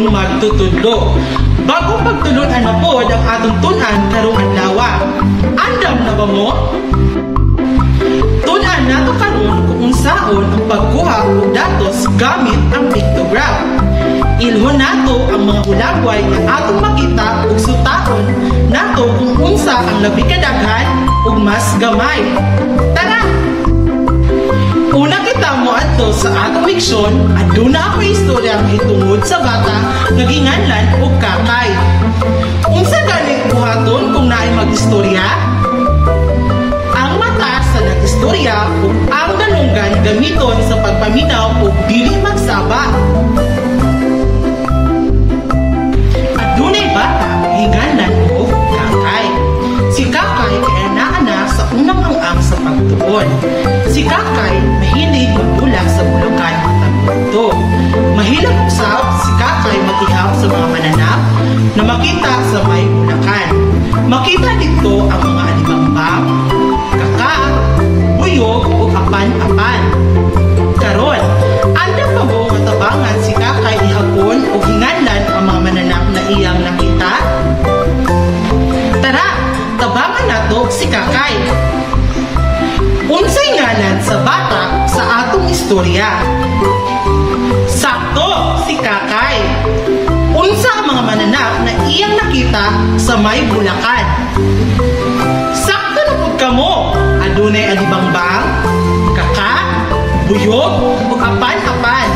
inyong magtutudlo. Bago pagtulunan na po ang atong tunan karong adlaw. Andam na ba mo? Tunan nato karon kung unsaon ang pagkuha og datos gamit ang pictograph. Ilhon nato ang mga hulagway nga atong makita ug sutahon nato kung unsa ang labi ka daghan ug mas gamay. Tara! Una kita mo adto sa atong leksyon, aduna ako istorya ang hitungod sa bata nga ginganlan og Kakay. Unsa gani buhaton kung naay mag-istorya? Ang mata sa nag-istorya ug ang dalunggan gamiton sa pagpaminaw ug dili magsaba. Adunay bata ginganlan og Kakay. Si Kakay kay ana sa unang ang sa pagtuon. Si Kakay mahilig magulak sa bulukan matag mundo. Mahilig usab si Kakay mag-ihaw sa mga mananap na makita sa may bulakan. Makita dito ang mga alimangbang, kaka, buyog o apan-apan. Karon, andam pa mo matabangan si Kakay ihapon o hinganlan ang mga mananap na iyang nakita? Tara, tabangan nato si Kakay. Unsay ngalan sa bata sa atong istorya? Sakto, si Kakay. Unsa ang mga mananap na iyang nakita sa may bulakan? Sakto na pud kamo. Adunay alibangbang, kaka, buyog ug apan-apan.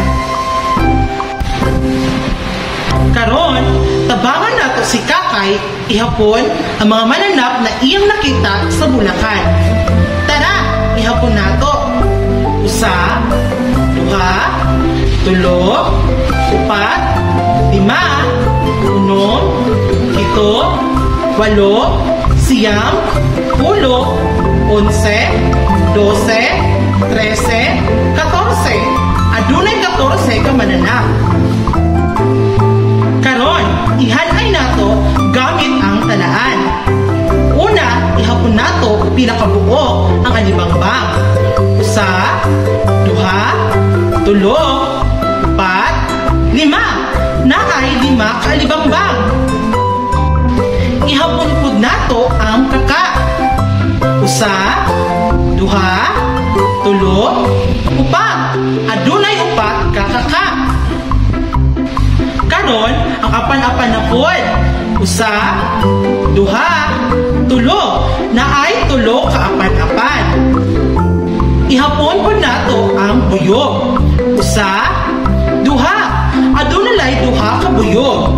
Karon, tabangan nato si Kakay ihapon ang mga mananap na iyang nakita sa bulakan. Tara, ihapon nato. Usa, duha, tulo, upat, lima, unom, pito, walo, siyam, pulo, 11, 12, 13, 14. Adunay 14 ka mananap. Karon, ihanay nato gamit ang talaan. Una, ihapon nato pila ka buo ang alibangbang. Usa, duha, tulo, upat, lima. Naay 5 ka alibangbang. Ihapon pud nato ang kaka. Usa, duha, tulo, upat. Adunay 4 ka kaka. Karon, ang apan-apan na pod. Usa, duha, tulo. Naay 3 ka apan-apan. Ihapon po nato ang buyog. Usa, duha. Adunay 2 ka buyog.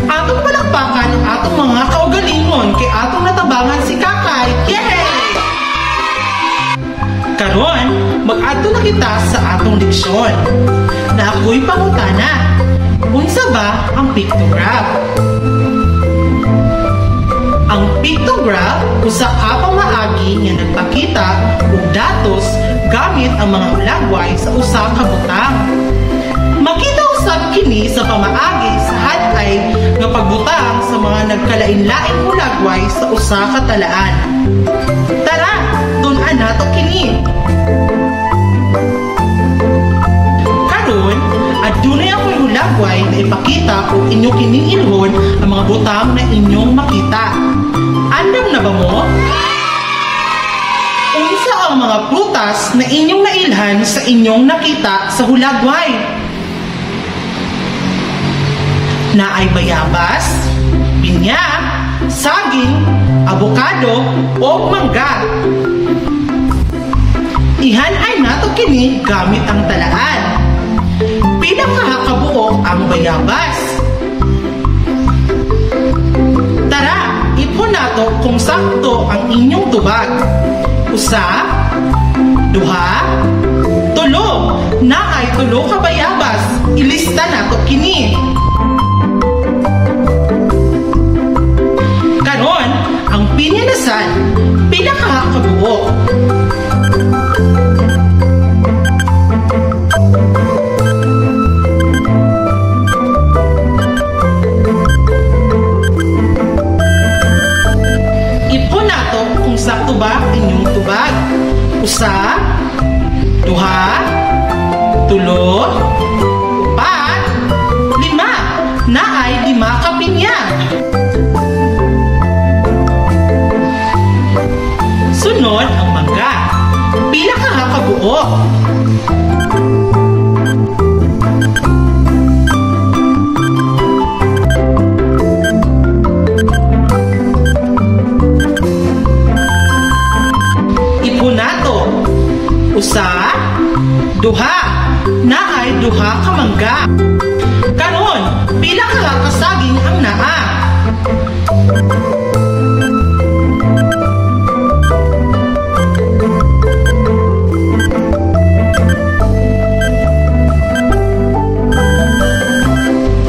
Atong palakpakan ang atong mga kaugalingon kay atong natabangan si Kakay. Yay! Karon, mag-adto na kita sa atong leksyon. Na ako'y pangutana. Unsa ba ang pictograph? Ang pictograph usa ka pamaagi nga nagpakita og datos gamit ang mga hulagway sa usa ka butang. Makita usab kini sa pamaagi sa hadlay nga pagbutang sa mga nagkalain-laing hulagway sa usa ka talaan. Tara, tun-an nato kini. Karon, adunay ako hulagway na ipakita kung inyo kining ilhon ang mga butang na inyong makita. Andam na ba mo? Unsa ang mga prutas na inyong nailhan sa inyong nakita sa hulagway? Naay bayabas, pinya, saging, abokado o mangga. Ihanay nato kini gamit ang talaan. Pinakakabuo ang bayabas. Tara, ipon nato kung sakto ang inyong tubag. Usa, duha, tulo. Naay 3 ka bayabas. Ilista nato kini. Karon, ang pinyanasan, pinakakabuo. Ipon nato kung sakto ba inyong tubag. Usa, duha, tulo, upat, 5. usa, duha, naay duha ka mangga. Karon, pila ka kasaging ang naa?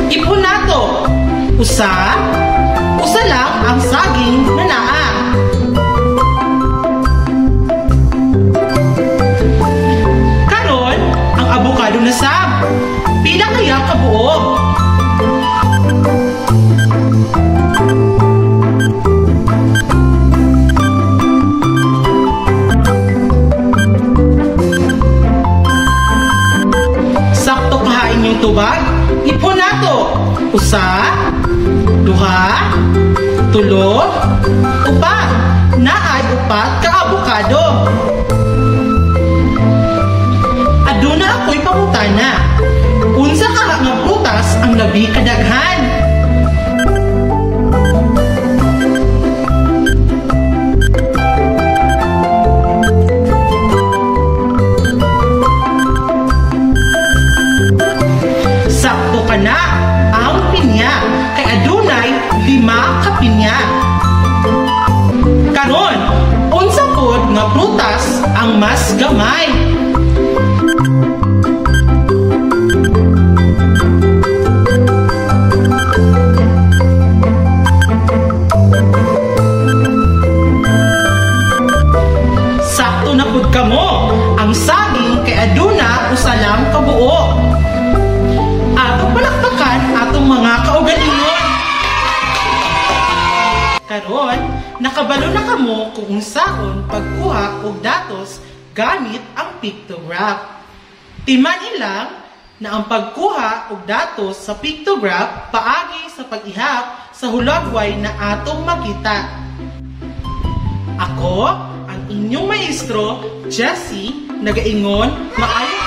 Ipon nato. Usa lang ang saging na naa. Karon, ang abukado na sab. Pila kaya kabuo? Sakto kahain yung tubag? Ipon nato. Usa, duha, tulo, upat. Naay upat ka abukado. Aduna ako'y pangutana. Unsa ka nga prutas ang labi kadaghan? Sakto ka na ang pinya, kay adunay 5 ka pinya. Karon, unsa pod nga prutas ang mas gamay? Sakto na pud kamo, ang saging kay aduna usa lang ka buo. Atong palakpakan atong mga kaugalingon. Karon, nakabalo na kamo kung unsaon pagkuha og datos gamit ang pictograph. Timan ilang na ang pagkuha og datos sa pictograph paagi sa pag-ihap sa hulagway na atong makita. Ako, ang inyong maestro, Jessie, nagaingon, maayo